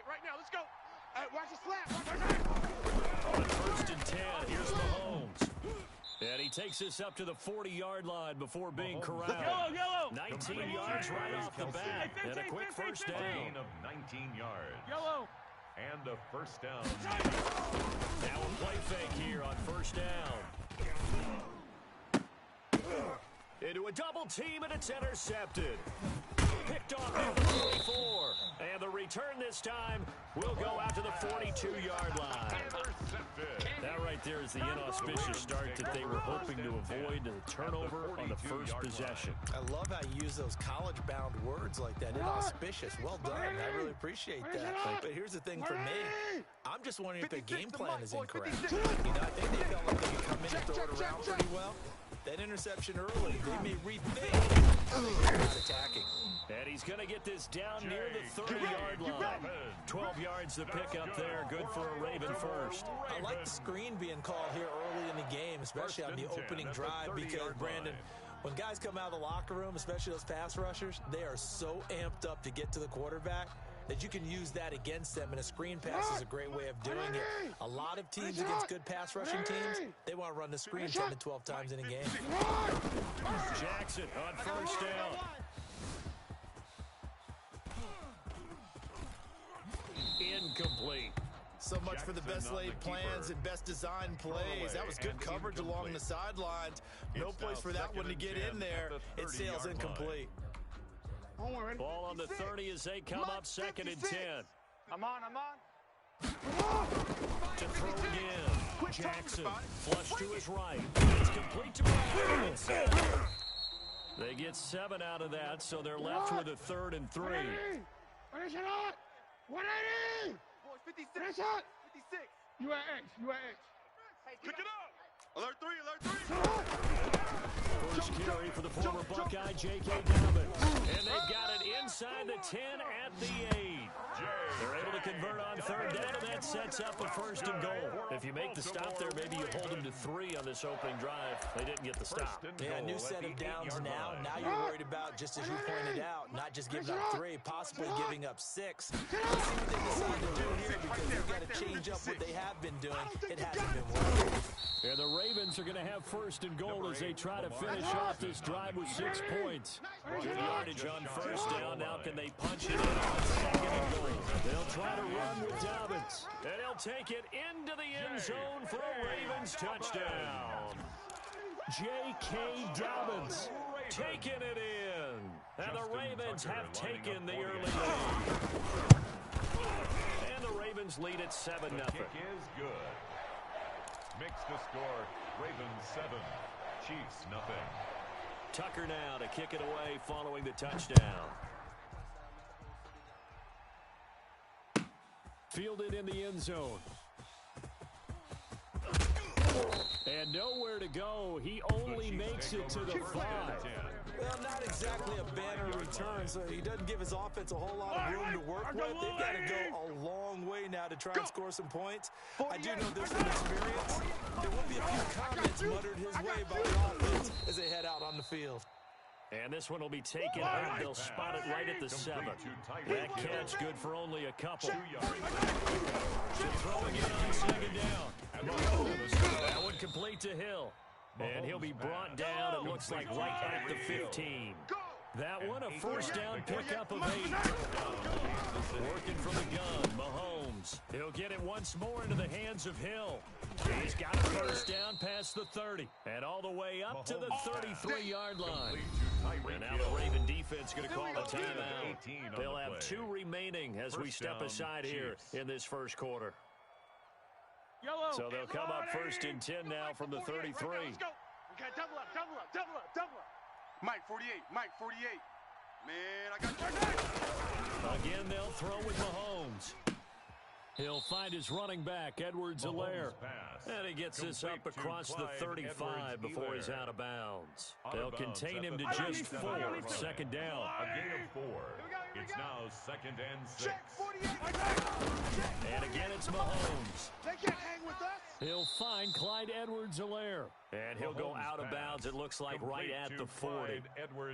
right now. Let's go. Watch the slap. On 1st and 10, here's Mahomes. And he takes this up to the 40-yard line before being corralled. Yellow. 19 yards right off the bat. And a quick first down. Gain of 19 yards. Yellow. And a first down. Now a play fake here on 1st down. Into a double team, and it's intercepted. Picked off at the 44. And the return this time will go out to the 42-yard line. That right there is the inauspicious start that they were hoping to avoid, the turnover on the first possession. I love how you use those college-bound words like that. Inauspicious. Well done. I really appreciate that. But here's the thing for me. I'm just wondering if their game plan is incorrect. You know, I think they felt like they could come in and throw it around pretty well. That interception early, they may rethink how they're not attacking. And he's going to get this down near the 30-yard line. 12 yards to pick up there. Good for a Raven first. I like the screen being called here early in the game, especially on the opening drive, because, Brandon, when guys come out of the locker room, especially those pass rushers, they are so amped up to get to the quarterback that you can use that against them, and a screen pass is a great way of doing it. A lot of teams against good pass rushing teams, they want to run the screen 10 to 12 times in a game. Jackson on 1st down. Incomplete. So much for the best laid plans and best designed plays. That was good coverage along the sidelines. No place for that one to get in there. It sails incomplete. Ball on the 30 as they come up 2nd and 10. I'm on. To throw again. Jackson flush to his right. It's complete to Brown. They get 7 out of that, so they're left with a 3rd and 3. 180. 56. You at X. Pick it up. Alert 3. First carry for the former Buckeye, J.K. Dobbins. And they've got it inside the 10 at the 8. They're able to convert on 3rd down, and that sets up a 1st and goal. If you make the stop there, maybe you hold them to 3 on this opening drive. They didn't get the stop. Yeah, a new set of downs now. Now you're worried about, just as you pointed out, not just giving up 3, possibly giving up 6. Let's see what they decide to do here, because they've got to change up what they have been doing. It hasn't been working. And the Ravens are going to have 1st and goal as they try to finish off this drive with 6 points. Good yardage on 1st down. Now can they punch it in on 2nd and goal? They'll try to run with Dobbins. And he'll take it into the end zone for a Ravens touchdown. J.K. Dobbins taking it in. And the Ravens have taken the early lead. And the Ravens lead at 7-0. Kick is good. Makes the score Ravens 7, Chiefs nothing. Tucker now to kick it away following the touchdown. Fielded in the end zone. And nowhere to go. He only makes it to the 5. Well, not exactly a banner return, so he doesn't give his offense a whole lot of room to work with. They've got to go a long way now to try and score some points. I do know this from experience. There will be a few comments muttered his way by the offense as they head out on the field. And this one will be taken out. They'll spot it right at the 7. That catch good for only a couple. Should throw again on 2nd down. That one complete to Hill. And he'll be brought down, it looks like, right at the 15. That one, a 1st down pickup of 8. Working from the gun, Mahomes. He'll get it once more into the hands of Hill. He's got a 1st down past the 30. And all the way up to the 33-yard line. And now the Raven defense going to call a timeout. They'll have 2 remaining as we step aside here in this first quarter. So they'll come up 1st and 10 now from the 33. Let's go. We got double up. Mike 48. Man, I got Again, they'll throw with Mahomes. He'll find his running back, Edwards-Helaire. And he gets this up across the 35 before he's out of bounds. They'll contain him to just 4, 2nd down. A gain of 4. It's now 2nd and 6. check 48. And again, it's Mahomes. They can't hang with us. He'll find Clyde Edwards-Helaire. And he'll go out of bounds, it looks like, right at the 40.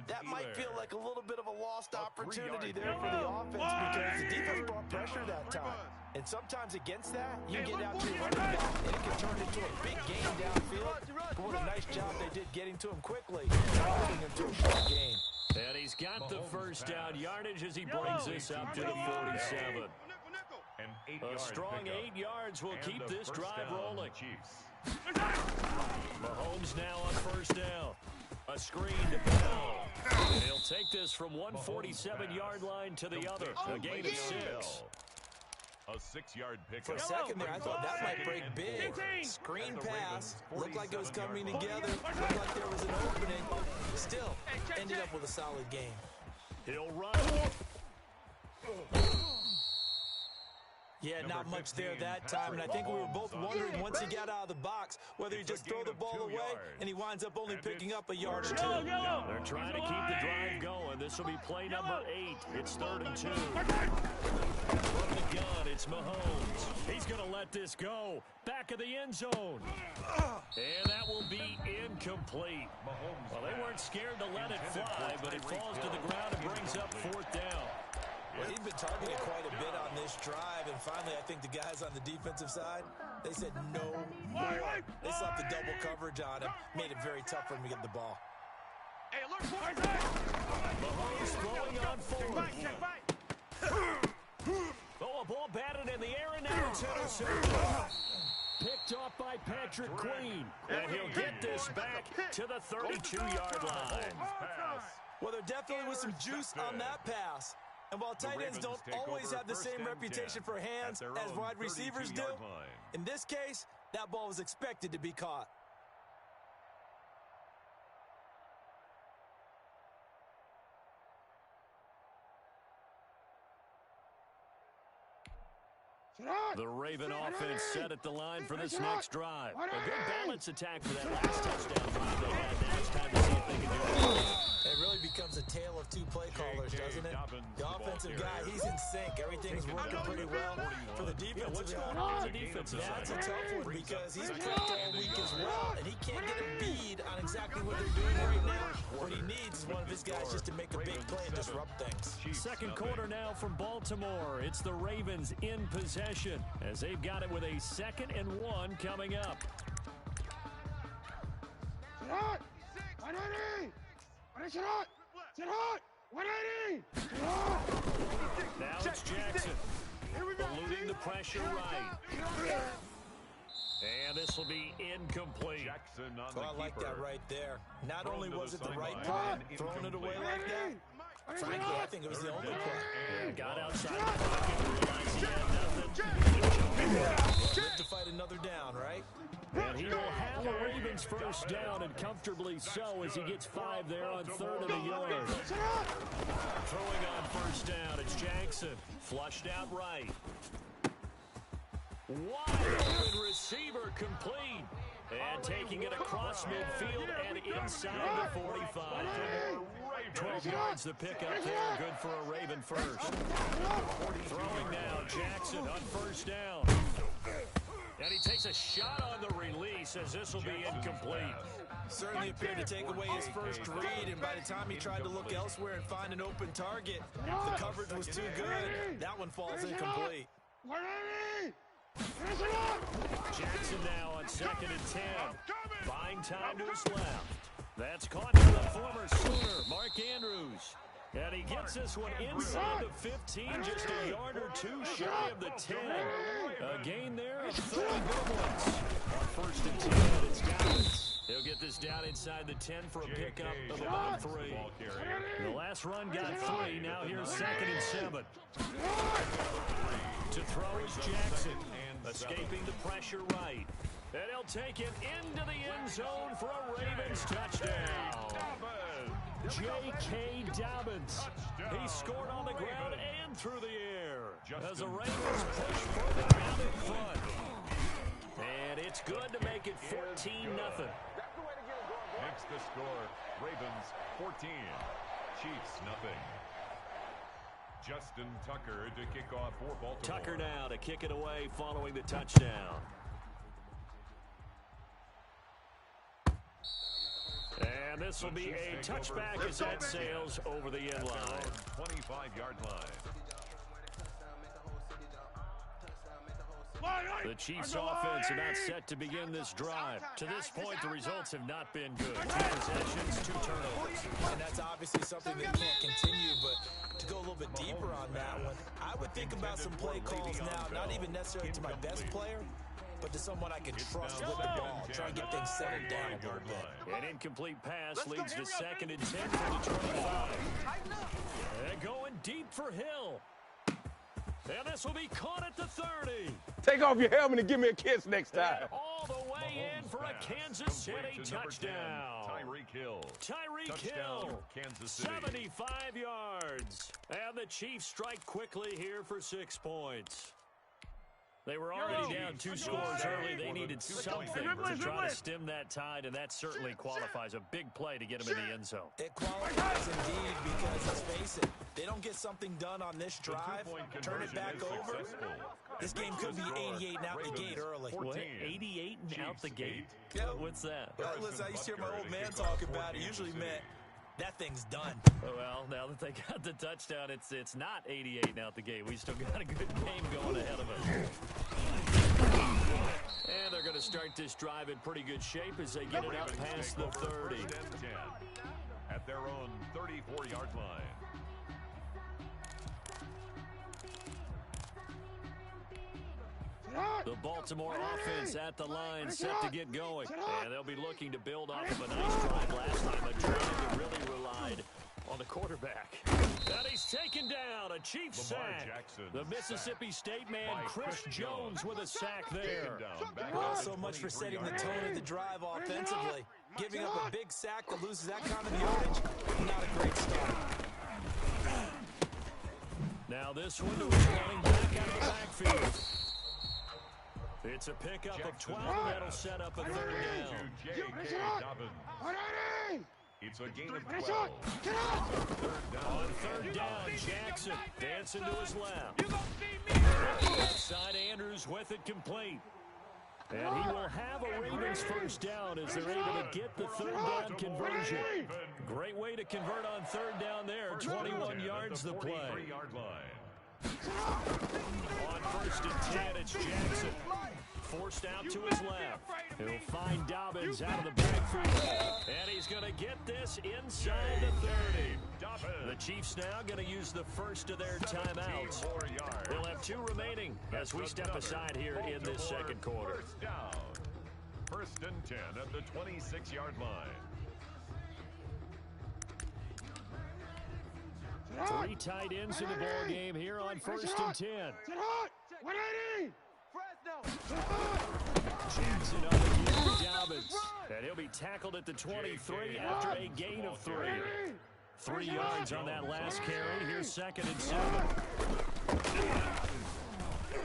That might feel like a little bit of a lost opportunity there for the offense because the defense brought pressure that time. And sometimes against that, you get out to a running back, and it can turn into a big game downfield. But what a nice job they did getting to him quickly, holding him to a short gain. And he's got the first down yardage as he brings this up to the 47. A strong 8 yards will keep this drive rolling. Mahomes now on first down. A screen to Bell. He'll take this from 147-yard line to the other. A gain of 6. A 6-yard pick. For a second there, I thought that might break big. Screen pass. Looked like it was coming together. Looked like there was an opening. Still, ended up with a solid game. He'll run. Yeah, not much there that time, and I think we were both wondering once he got out of the box whether he just throw the ball away, and he winds up only picking up a yard or 2. They're trying to keep the drive going. This will be play number 8. It's 3rd and 2. From the gun, it's Mahomes. He's going to let this go. Back of the end zone. And that will be incomplete. Well, they weren't scared to let it fly, but it falls to the ground and brings up 4th down. Well, he'd been targeted quite a bit on this drive, and finally I think the guys on the defensive side, they said no more. They slapped the double coverage on him, made it very tough for him to get the ball. Hey, alert, Mahomes throwing on forward. Oh, a ball batted in the air, and now it's intercepted. Picked off by Patrick Queen. And he'll get this back to the 32-yard line. Well, there definitely was some juice on that pass. And while tight ends don't always have the same reputation for hands as wide receivers do, in this case, that ball was expected to be caught. The Raven offense set at the line for this next drive. A good balance attack for that last touchdown drive they had. Now it's time to see if they can do it. It really becomes a tale of 2 play callers, doesn't it? The offensive guy, he's in sync. Everything's working pretty well. For the defensive guy, that's a tough one because he's prepped all week as well, and he can't get a bead on exactly what they're doing right now. What he needs is one of his guys just to make a big play and disrupt things. Second quarter now from Baltimore. It's the Ravens in possession as they've got it with a 2nd and 1 coming up. Now it's Jackson. Eluding the pressure right. And this will be incomplete. Well, I like that right there. Not only was it the right play, throwing it away like that, frankly, I think it was the only play. Got outside the pocket, realized he had nothing. Good to fight another down, right? And he will have a Ravens first down, and comfortably so as he gets 5 there on 3rd and a yard. Throwing on first down, it's Jackson. Flushed out right. Wide open receiver complete. And taking it across midfield and inside the 45. 12 yards the pickup there. Good for a Raven first. Throwing now, Jackson on first down. And he takes a shot on the release as this will be incomplete. Certainly appeared to take away his first read, and by the time he tried to look elsewhere and find an open target, the coverage was too good. That one falls incomplete. Jackson now on 2nd and 10. Buying time to his left. That's caught by the former Sooner, Mark Andrews. And he gets this one inside the 15, just a yard or 2 shy of the 10. A gain there of 30 good ones. On 1st and 10, it's Dobbins. He'll get this down inside the 10 for a pickup of about 3. The last run got 3. Now here's 2nd and 7. To throw is Jackson. Escaping the pressure right. And he'll take it into the end zone for a Ravens touchdown. J.K. Dobbins. He scored on the ground and through the air as the Ravens push further down in front. And it's good to make it 14-0. Makes the score Ravens 14, Chiefs nothing. Justin Tucker to kick off for Baltimore. Tucker now to kick it away following the touchdown. And this will be a touchback as that sails over the end line. 25-yard line. The Chiefs' offense about set to begin this drive. To this point, the results have not been good. 2 possessions, 2 turnovers. And that's obviously something that can't continue, but to go a little bit deeper on that one, I would think about some play calls now, not even necessarily to my best player, but to someone I can trust with the ball, try and get things settled down a little bit. An incomplete pass leads to 2nd and 10 from the 25. They're going deep for Hill. And this will be caught at the 30. Take off your helmet and give me a kiss next time. And all the way in for a Kansas City touchdown. Tyreek Hill. Tyreek Hill, Kansas City. 75 yards. And the Chiefs strike quickly here for 6 points. They were already down 2 scores early. They needed something to try to stem that tide, and that certainly qualifies. A big play to get them in the end zone. It qualifies indeed because, let's face it, they don't get something done on this drive, turn it back over. This game could be 88 and out the gate early. What? 88 and out the gate? Yep. What's that? Well, listen, I used to hear my old man talk about it. Usually meant that thing's done. Well, now that they got the touchdown, it's not 88 and out the gate. We still got a good game going ahead of us. And they're going to start this drive in pretty good shape as they get it up past the 30. 1st and 10 at their own 34-yard line. The Baltimore offense at the line set to get going. And they'll be looking to build off of a nice drive last time, a drive that really relied on the quarterback. And he's taken down, a Chiefs sack. The Mississippi State man, Chris Jones, with a sack there. Well, so much for setting the tone of the drive offensively. Giving up a big sack that loses that kind of yardage, not a great start. Now this one is running back out of the backfield. It's a pickup of 12, and that'll set up a 3rd down. It's a gain of 12. On 3rd down, Jackson dancing to his left. Left side, Andrews with it complete. And he will have a Ravens 1st down as they're able to get the 3rd down conversion. Great way to convert on 3rd down there. 21 yards the play. On 1st and 10, it's Jackson. Forced out to his left. He'll find Dobbins out of the backfield. And he's going to get this inside the 30. The Chiefs now going to use the first of their timeouts. They'll have 2 remaining as we step aside here in this 2nd quarter. 1st down. 1st and 10 at the 26-yard line. 3 tight ends in the ball game here on 1st and 10. 180! Jackson up against Dobbins. And he'll be tackled at the 23 after a gain of 3. 3 yards on that last carry. Here's 2nd and 7.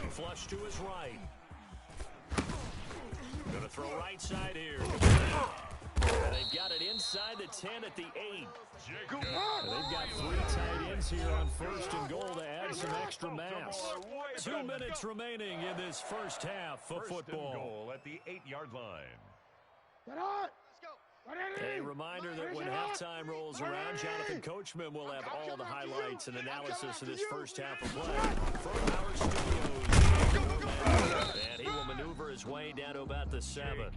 Flush to his right. Gonna throw right side here. And they've got it inside the 10 at the 8. And they've got 3 tight ends here on 1st and goal to add some extra mass. 2 minutes remaining in this 1st half of football. 1st and goal at the 8-yard line. A reminder that when halftime rolls around, Jonathan Coachman will have all the highlights and analysis of this 1st half of play from our studios. And he will maneuver his way down to about the 7.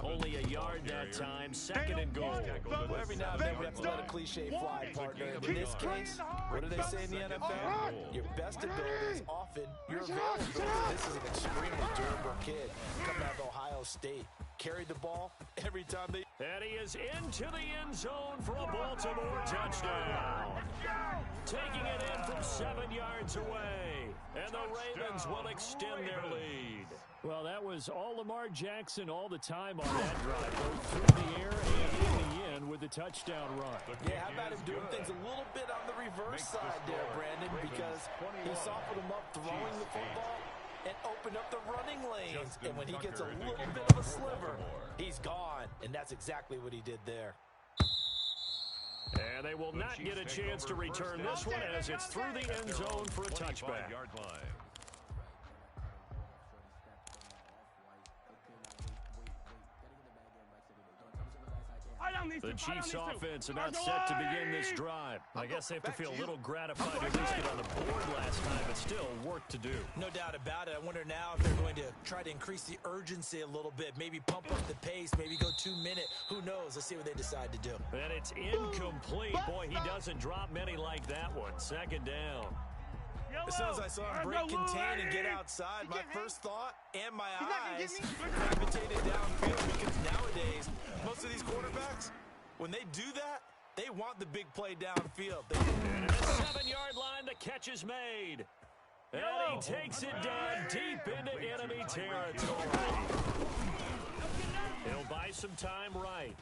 Only a yard that time, 2nd and goal. Well, every now and then we have to let a cliche fly, partner. In this case, what do they say in the NFL? Your best ability is often your availability. This is an extremely durable kid coming out of Ohio State. Carried the ball every time they... And he is into the end zone for a Baltimore touchdown. Taking it in from 7 yards away. And the Ravens will extend their lead. Well, that was all Lamar Jackson all the time on that drive. Both through the air and in the end with the touchdown run. Yeah, how about him doing things a little bit on the reverse side there, Brandon, because he softened him up throwing the football and opened up the running lanes. And when he gets a little bit of a sliver, he's gone. And that's exactly what he did there. And they will not get a chance to return this one as it's through the end zone for a touchback. The Chiefs offense about set to begin this drive. I guess they have to feel a little gratified to at least get on the board last time, but still work to do. No doubt about it. I wonder now if they're going to try to increase the urgency a little bit, maybe pump up the pace, maybe go 2 minute. Who knows? Let's see what they decide to do. And it's incomplete. Boy, he doesn't drop many like that one. Second down. As soon as I saw him break contain and get outside, my first thought and my eyes gravitated downfield, because nowadays, most of these quarterbacks, when they do that, they want the big play downfield. And at the 7-yard line, the catch is made. And he takes it down deep into enemy territory. He'll buy some time right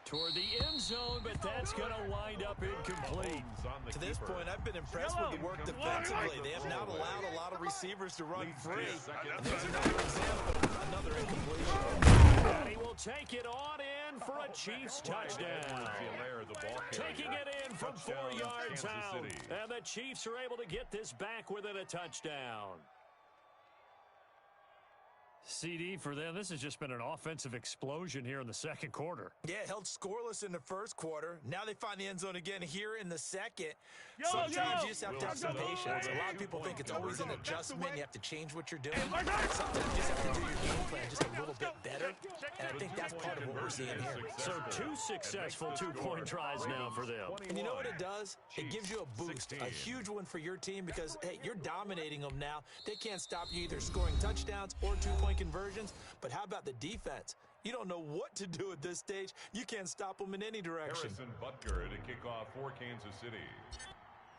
toward the end zone, but that's going to wind up incomplete. To this point, I've been impressed with the work defensively. They have not allowed a lot of receivers to run free. And there's another example, another incompletion. And he will take it on in for a Chiefs touchdown. Taking it in from 4 yards out. And the Chiefs are able to get this back within a touchdown. CD, for them, this has just been an offensive explosion here in the second quarter. Yeah, held scoreless in the first quarter. Now they find the end zone again here in the second. Sometimes you just have to have some patience. A lot of people think it's always an adjustment. You have to change what you're doing. Sometimes you just have to do your game plan just a little bit better. And I think that's part of what we're seeing here. So 2 successful 2-point tries now for them. And you know what it does? It gives you a boost, a huge one for your team, because, hey, you're dominating them now. They can't stop you either scoring touchdowns or 2-point conversions. But how about the defense? You don't know what to do at this stage. You can't stop them in any direction. Harrison Butker to kick off for Kansas City.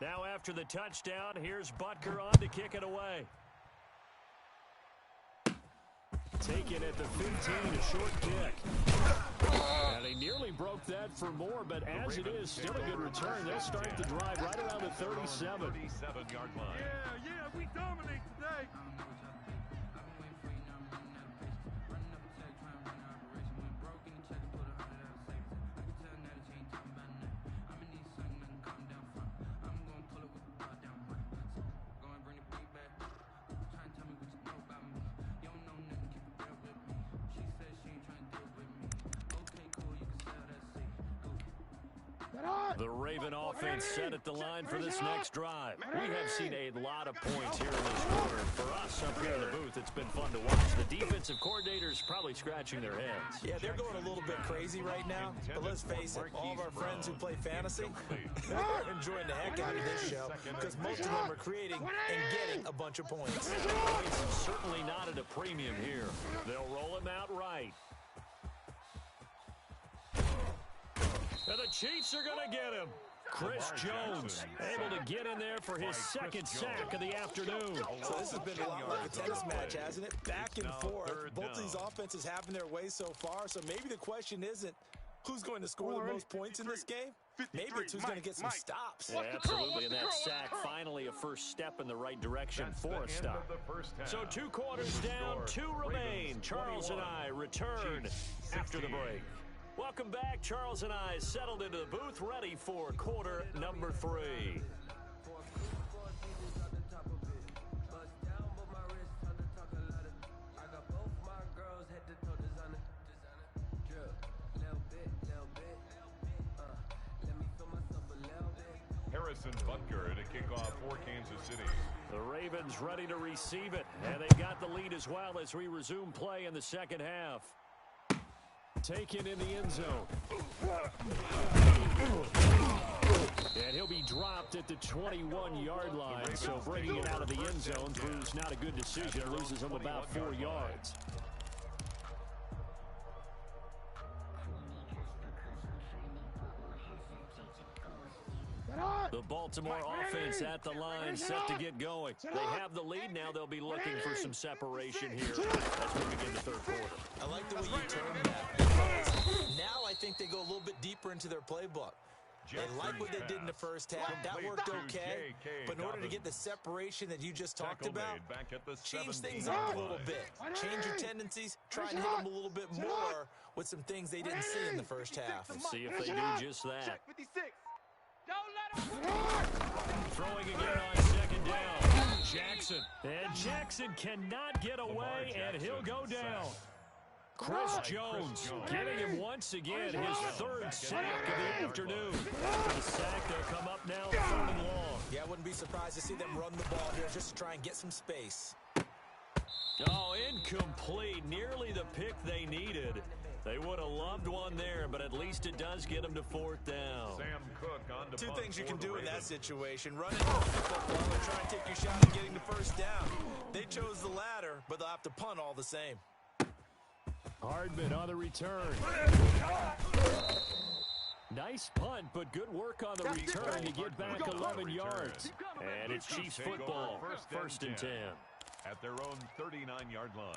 Now after the touchdown, here's Butker on to kick it away. Taken at the 15, a short kick. And he nearly broke that for more, but as it is, still a good return. They'll start the drive right around the 37. 37-yard line. Yeah, we dominate today. The Raven offense set at the line for this next drive. We have seen a lot of points here in this quarter. For us up here in the booth, it's been fun to watch. The defensive coordinators probably scratching their heads. Yeah, they're going a little bit crazy right now. But let's face it, all of our friends who play fantasy, they're enjoying the heck out of this show, because most of them are creating and getting a bunch of points. Points certainly not at a premium here. They'll roll him out right. And the Chiefs are going to get him. Chris Jones able to get in there for his second sack of the afternoon. So this has been a lot like a tennis match, hasn't it? Back and forth. Both of these offenses having their way so far. So maybe the question isn't who's going to score the most points in this game. Maybe it's who's going to get some stops. Yeah, absolutely. And that sack, finally a first step in the right direction for a stop. So 2 quarters down, 2 remain. Charles and I return after the break. Welcome back. Charles and I settled into the booth, ready for quarter number 3. Harrison Butker to kick off for Kansas City. The Ravens ready to receive it, and they've got the lead as well as we resume play in the second half. Taken in the end zone. And he'll be dropped at the 21-yard line, so bringing it out of the end zone proves not a good decision. It loses him about 4 yards. The Baltimore offense at the line, set to get going. They have the lead now. They'll be looking for some separation here as we begin the third quarter. I like the way you termed that, because now I think they go a little bit deeper into their playbook. They like what they did in the first half. That worked okay. But in order to get the separation that you just talked about, change things up a little bit. Change your tendencies. Try and hit them a little bit more with some things they didn't see in the first half. Let's see if they do just that. Throwing again on second down. Jackson. And Jackson cannot get away, and he'll go down. Chris Jones getting him once again, his third sack of the afternoon. For the sack, they'll come up now 3rd and long. Yeah, I wouldn't be surprised to see them run the ball here just to try and get some space. Oh, incomplete. Nearly the pick they needed. They would have loved one there, but at least it does get them to 4th down. Sam Cook on to Two punt things you for can the do in that Ravens. situation. Run it off the football and try and take your shot at getting the first down. They chose the latter, but they'll have to punt all the same. Hardman on the return. Nice punt, but good work on the return to get back 11 yards. And it's Chiefs football, 1st and 10. At their own 39-yard line.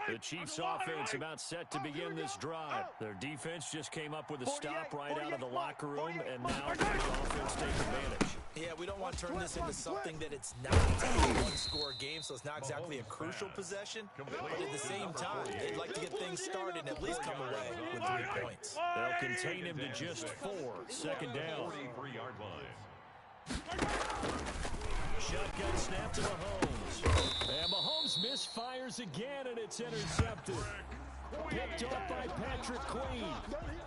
The Chiefs offense about set to begin this drive. Their defense just came up with a stop right out of the locker room, and now the offense takes advantage. Yeah, we don't want to turn this into something that it's not. It's a one-score game, so it's not exactly a crucial possession. But at the same time, they'd like to get things started and at least come away with 3 points. They'll contain him to just 4. 2nd down. 43-yard line. Shotgun snap to Mahomes. And Mahomes misfires again, and it's intercepted. Picked off by Patrick Queen.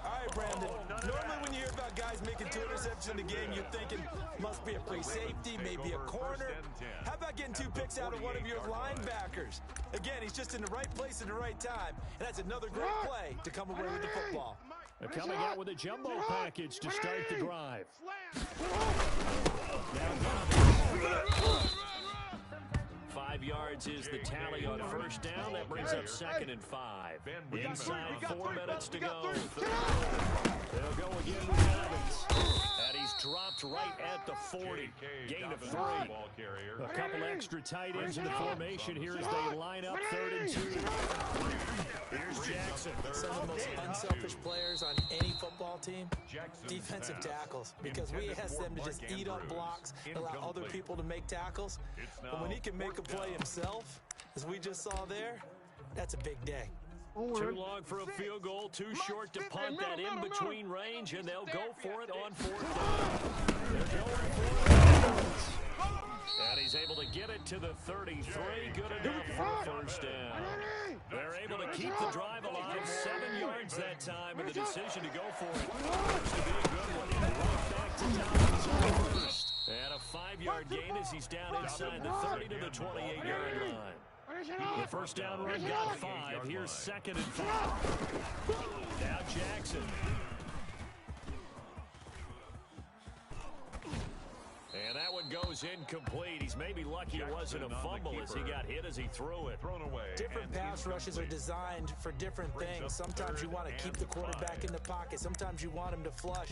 All right, Brandon. Normally when you hear about guys making 2 interceptions in the game, you're thinking must be a free safety, maybe a corner. How about getting 2 picks out of one of your linebackers? Again, he's just in the right place at the right time, and that's another great play to come away with the football. They're coming out with a jumbo package to start the drive. 5 yards is the tally on 1st down. That brings up 2nd and 5. Inside 4 minutes to go. They'll go again with Evans. And he's dropped right at the 40. Gain of 3. A couple extra tight ends in the formation here as they line up 3rd and 2. Here's Jackson. Some of the most unselfish players on any football team, defensive tackles, because we ask them to just eat up blocks, allow other people to make tackles. But when he can make a play himself, as we just saw there, that's a big day. Too long for a field goal, too short to punt that in-between range, and they'll go for it on 4th down. They're going for it. And he's able to get it to the 33. Good enough for 1st down. They're able to keep the drive alive. 7 yards that time, and the decision to go for it looks to be a good one. Right back to Dobbins on 1st. And a 5-yard gain as he's down inside the 30 to the 28-yard line. The 1st down run got 5. Here's 2nd and 5. Now Jackson. And that one goes incomplete. He's maybe lucky it wasn't a fumble as he got hit as he threw it. Thrown away. Different pass rushes are designed for different things. Sometimes you want to keep the quarterback in the pocket. Sometimes you want him to flush.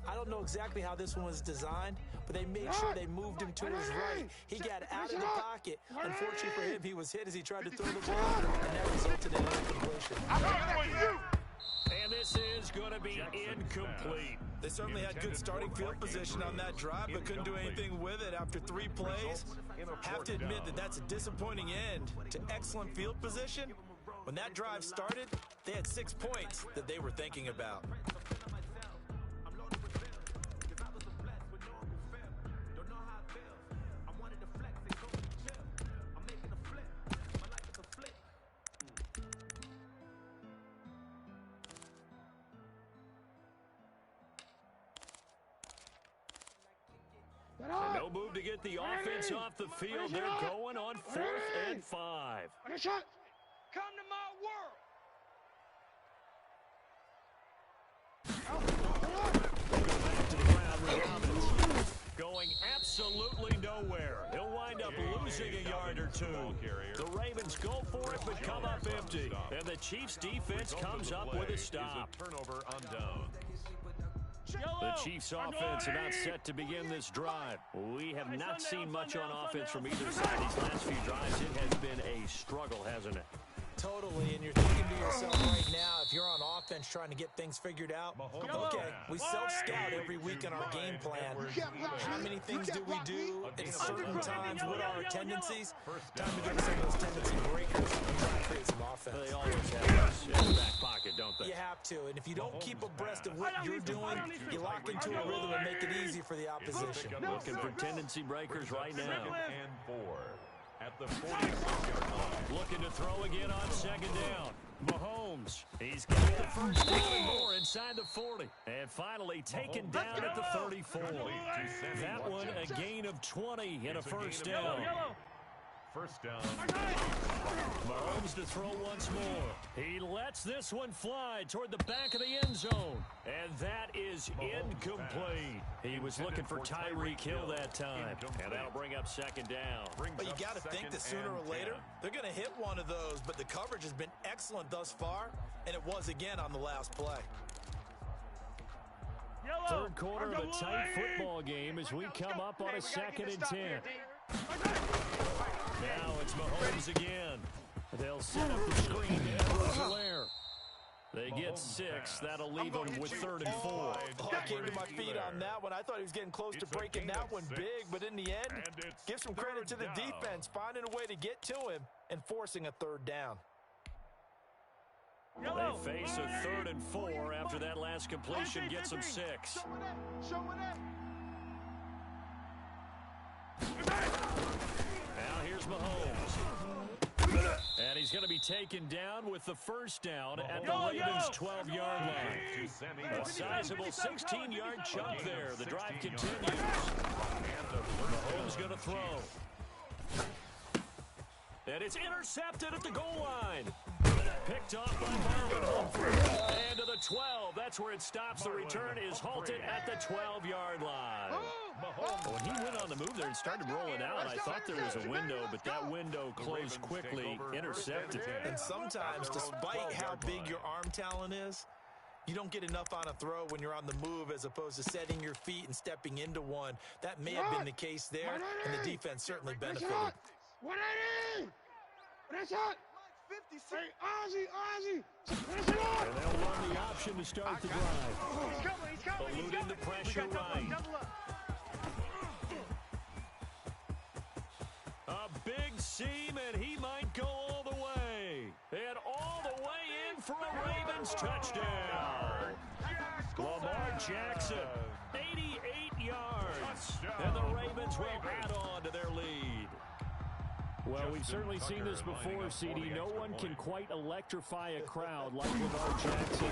I don't know exactly how this one was designed, but they made sure they moved him to his right. He got out of the pocket. Unfortunately for him, he was hit as he tried to throw the ball, and that resulted in an incompletion. And this is going to be incomplete. They certainly had good starting field position on that drive, but couldn't do anything with it after 3 plays. Have to admit that that's a disappointing end to excellent field position. When that drive started, they had 6 points that they were thinking about. No move to get the offense off the field. They're going on 4th and 5. Come to my world. Back to the ground with Robbins. Going absolutely nowhere. He'll wind up losing a yard or 2. The Ravens go for it but come up empty. And the Chiefs defense comes up with a stop. Turnover on down. The Chiefs offense about set to begin this drive. We have not seen much on offense from either side these last few drives. It has been a struggle, hasn't it? Totally, and you're thinking to yourself right now, if you're on offense trying to get things figured out, okay, we self-scout every week in our game plan. How many things do we do at certain times? What are our tendencies? Time to get some of those tendency breakers and try to create some offense. They always have us in the back pocket, don't they? You have to, and if you don't keep abreast of what you're doing, you lock into a rhythm and make it easy for the opposition. Looking for tendency breakers right now. 2nd and 4. at the 46-yard line. Looking to throw again on second down. Mahomes, he's got the first down and more inside the 40. And finally taken down at the 34. That one a gain of 20 and a first down. First down. Mahomes to throw once more. He lets this one fly toward the back of the end zone. And that is incomplete. He was looking for Tyreek Hill that time. And that'll bring up second down. But you got to think that sooner or later, they're going to hit one of those. But the coverage has been excellent thus far. And it was again on the last play. Third quarter of a tight football game as we come up on a 2nd and 10. Now it's Mahomes again. They'll set up the screen to Edwards-Helaire. They get 6. That'll leave them with 3rd and 4. Oh, I came to my feet on that one. I thought he was getting close to breaking that one big, but in the end, give some credit to the defense, finding a way to get to him and forcing a 3rd down. They face a 3rd and 4 after that last completion gets them 6. Now here's Mahomes. And he's going to be taken down with the first down at the Ravens' 12-yard line. A sizable 16-yard chunk there. The drive continues. Mahomes going to throw. And it's intercepted at the goal line. Picked off by Marvin Humphrey. And to the 12. That's where it stops. The return is halted at the 12-yard line. When he went on the move there and started rolling out, I thought there was a window, but that window closed quickly, intercepted. And sometimes, despite how big your arm talent is, you don't get enough on a throw when you're on the move as opposed to setting your feet and stepping into one. That may have been the case there, and the defense certainly benefited. 180! Press it! 56. Hey, Ozzy! And they'll run the option to start the drive. He's coming. Eluding the pressure right. A big seam, and he might go all the way. And all the way in for a Ravens touchdown. Lamar Jackson, 88 yards. And the Ravens will add on to their lead. Well, we've certainly seen this before, CD. No one can quite electrify a crowd like Lamar Jackson.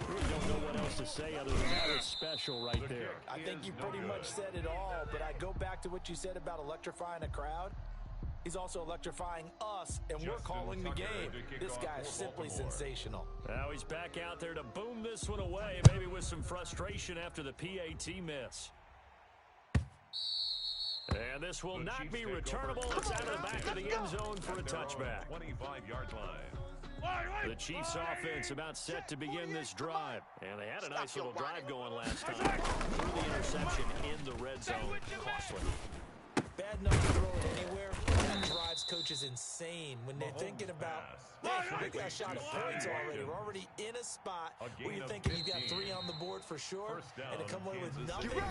Really don't know what else to say other than that was special right there. I think you pretty much said it all, but I go back to what you said about electrifying a crowd. He's also electrifying us, and we're calling the game. This guy is simply sensational. Now he's back out there to boom this one away, maybe with some frustration after the PAT miss. And this will not be returnable. It's out of the back of the end zone for a touchback. 25-yard line. The Chiefs offense about set to begin this drive. And they had a nice little drive going last time. Threw the interception in the red zone. Costly. Bad enough to throw it anywhere. That drives coaches insane when they're thinking about, hey, we got a shot at points already. We're already in a spot where you're thinking you've got 3 on the board for sure, and to come away with nothing,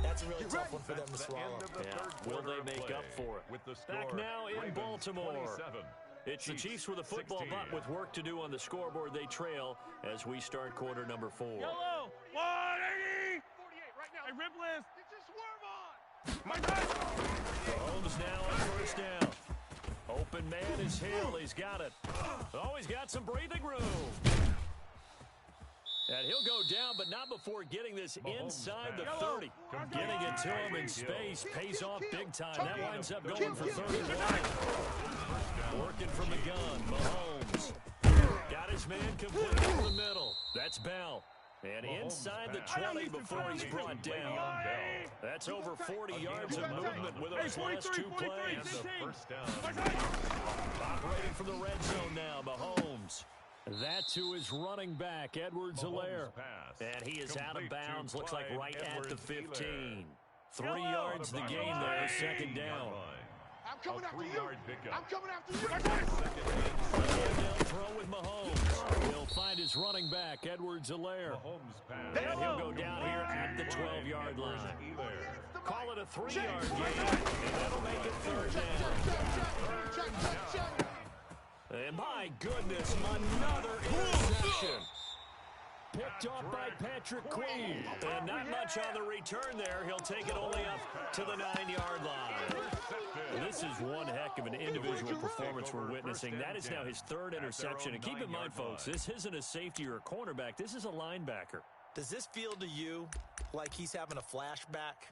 that's a really tough one for them to swallow. Yeah. Will they make up for it? Back now in Baltimore. It's the Chiefs with a football, but with work to do on the scoreboard, they trail as we start quarter number 4. Yellow! 180! 48 right now. Hey, rib lift. Just swerve on. My God! Mahomes now on first down. Open man is Hill. He's got it. Oh, he's got some breathing room. And he'll go down, but not before getting this inside the 30. Getting it to him in space pays off big time. That winds up going for 3rd and 1. Working from the gun, Mahomes. Got his man completely in the middle. That's Bell. And inside the 20 before he's brought down. That's over 40 yards of movement with those last 2 plays. Operating from the red zone now, Mahomes. That to his running back, Edwards-Helaire. And he is out of bounds, looks like right at the 15. 3 yards the gain there, 2nd down. I'm coming after you. I'm coming after you. They'll throw with Mahomes. He'll find his running back, Edwards-Helaire. And he'll go down here at the 12-yard line. Call it a 3-yard gain, and that'll make it 3rd down. And my goodness, another interception. picked off by Patrick Queen. And not much on the return there. He'll take it only up to the 9-yard line. This is one heck of an individual performance we're witnessing. That is now his third interception. And keep in mind, folks, this isn't a safety or a cornerback. This is a linebacker. Does this feel to you like he's having a flashback?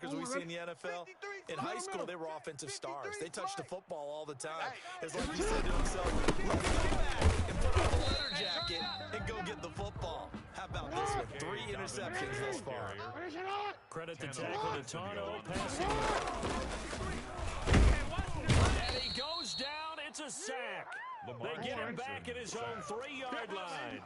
We see in the NFL. In high school, they were offensive stars. They touched the football all the time. It's like he said to himself, let's go back and put on the leather jacket and go get the football. How about this one? 3 interceptions thus far. Credit the tackle to Tano, passing. And he goes down. It's a sack. They get him back at his own 3-yard line.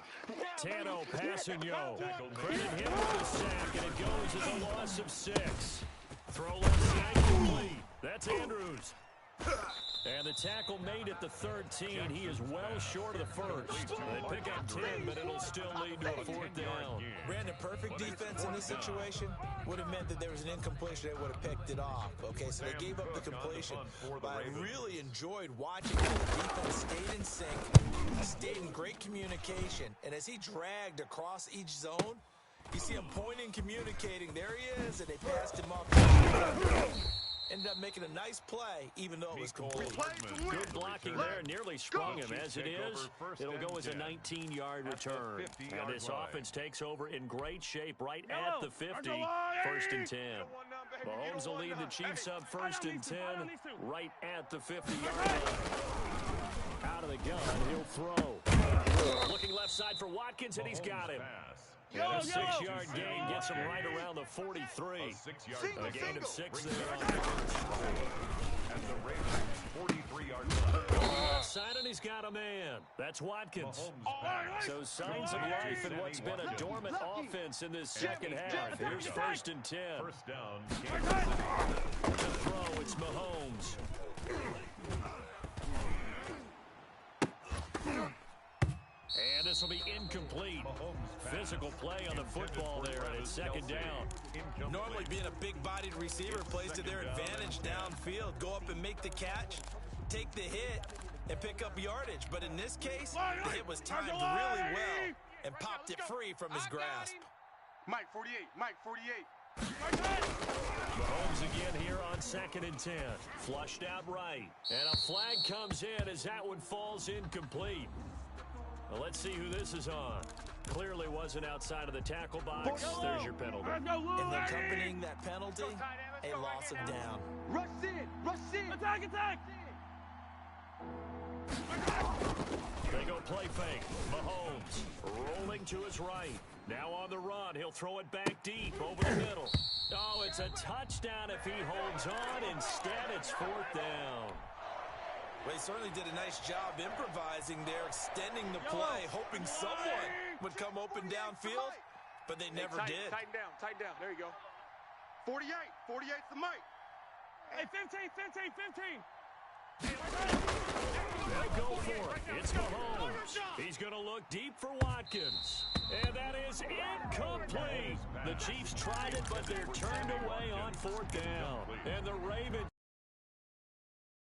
Tano passing yo. Credit him for the sack, and it goes as a loss of 6. Throw left side complete. That's Andrews. And the tackle made at the 13. He is well short of the first. They pick up 10, but it'll still lead to a 4th down. Brandon, perfect defense in this situation would have meant that there was an incompletion. They would have picked it off. Okay, so they gave up the completion. But I really enjoyed watching how the defense stayed in sync, stayed in great communication. And as he dragged across each zone, you see him pointing, communicating. There he is, and they passed him up. Ended up making a nice play, even though it was complete. Good blocking there, nearly sprung him. As it is, it'll go as a 19-yard return. And this offense takes over in great shape right at the 50, 1st and 10. Mahomes will lead the Chiefs up 1st and 10, right at the 50-yard line. Out of the gun, he'll throw. Looking left side for Watkins, and he's got him. And a 6-yard gain gets him right around the 43. A gain of 6 there on the at the Ravens' 43-yard line. Left side, and he's got a man. That's Watkins. So signs of life in what's been a dormant offense in this second half. Here's 1st and 10. First down, Kansas City. To throw, it's Mahomes. And this will be incomplete. Physical play on the football there, and it's 2nd down. Normally being a big-bodied receiver plays to their advantage downfield. Go up and make the catch, take the hit, and pick up yardage. But in this case, the hit was timed really well and popped it free from his grasp. Mike 48, Mike 48. Mahomes again here on 2nd and 10. Flushed out right. And a flag comes in as that one falls incomplete. Well, let's see who this is on. Clearly wasn't outside of the tackle box. There's your penalty. And accompanying that penalty, a loss of down. Rush in, rush in. Attack, attack. They go play fake. Mahomes rolling to his right. Now on the run. He'll throw it back deep over the middle. Oh, it's a touchdown if he holds on. Instead, it's 4th down. Well, he certainly did a nice job improvising there, extending the play, hoping someone would come open downfield, but they never did. Tighten down. There you go. 48, 48's the mic. Hey, 15. They'll go for it. It's Mahomes. He's going to look deep for Watkins. And that is incomplete. The Chiefs tried it, but they're turned away on 4th down. And the Ravens